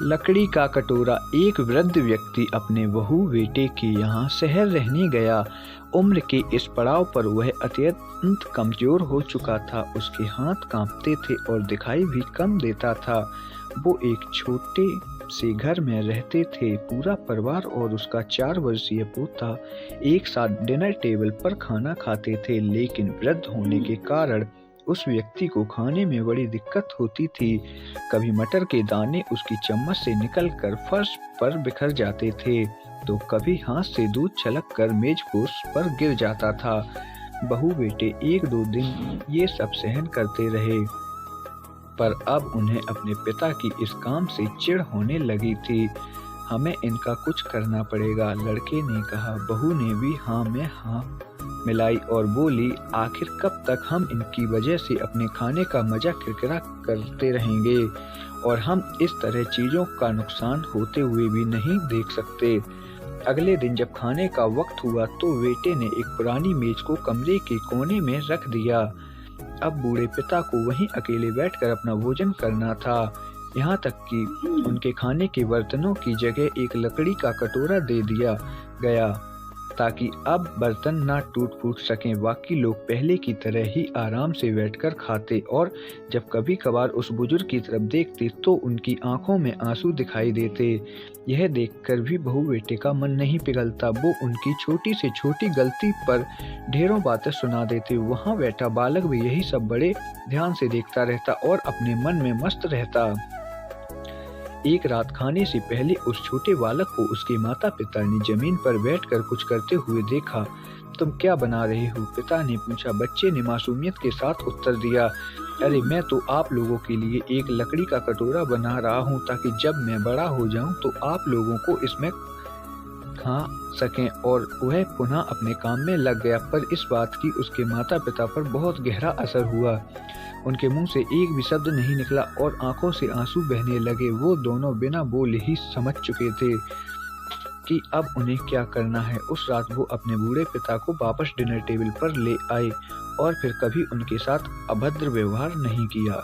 लकड़ी का कटोरा। एक वृद्ध व्यक्ति अपने बहू बेटे के यहाँ शहर रहने गया। उम्र के इस पड़ाव पर वह अत्यंत कमजोर हो चुका था। उसके हाथ कांपते थे और दिखाई भी कम देता था। वो एक छोटे से घर में रहते थे। पूरा परिवार और उसका 4 वर्षीय पोता एक साथ डिनर टेबल पर खाना खाते थे, लेकिन वृद्ध होने के कारण उस व्यक्ति को खाने में बड़ी दिक्कत होती थी। कभी मटर के दाने उसकी चम्मच से निकलकर फर्श पर बिखर जाते थे, तो कभी हाथ से दूध छलक कर मेजपोश पर गिर जाता था। बहू बेटे 1-2 दिन ये सब सहन करते रहे, पर अब उन्हें अपने पिता की इस काम से चिढ़ होने लगी थी। हमें इनका कुछ करना पड़ेगा, लड़के ने कहा। बहू ने भी हाँ में हाँ मिलाई और बोली, आखिर कब तक हम इनकी वजह से अपने खाने का मजा किरकिरा करते रहेंगे, और हम इस तरह चीजों का नुकसान होते हुए भी नहीं देख सकते। अगले दिन जब खाने का वक्त हुआ तो बेटे ने एक पुरानी मेज को कमरे के कोने में रख दिया। अब बूढ़े पिता को वहीं अकेले बैठकर अपना भोजन करना था। यहाँ तक कि उनके खाने के बर्तनों की जगह एक लकड़ी का कटोरा दे दिया गया, ताकि अब बर्तन ना टूट फूट सकें। बाकी लोग पहले की तरह ही आराम से बैठकर खाते, और जब कभी कभार उस बुजुर्ग की तरफ देखते तो उनकी आंखों में आंसू दिखाई देते। यह देखकर भी बहू बेटे का मन नहीं पिघलता। वो उनकी छोटी से छोटी गलती पर ढेरों बातें सुना देते। वहाँ बैठा बालक भी यही सब बड़े ध्यान से देखता रहता और अपने मन में मस्त रहता। एक रात खाने से पहले उस छोटे बालक को उसके माता पिता ने जमीन पर बैठकर कुछ करते हुए देखा। तुम क्या बना रहे हो? पिता ने पूछा। बच्चे ने मासूमियत के साथ उत्तर दिया, अरे मैं तो आप लोगों के लिए एक लकड़ी का कटोरा बना रहा हूँ, ताकि जब मैं बड़ा हो जाऊँ तो आप लोगों को इसमें खा सकें। और वह पुनः अपने काम में लग गया, पर इस बात की उसके माता पिता पर बहुत गहरा असर हुआ। उनके मुंह से एक भी शब्द नहीं निकला और आंखों से आंसू बहने लगे। वो दोनों बिना बोले ही समझ चुके थे कि अब उन्हें क्या करना है। उस रात वो अपने बूढ़े पिता को वापस डिनर टेबल पर ले आए और फिर कभी उनके साथ अभद्र व्यवहार नहीं किया।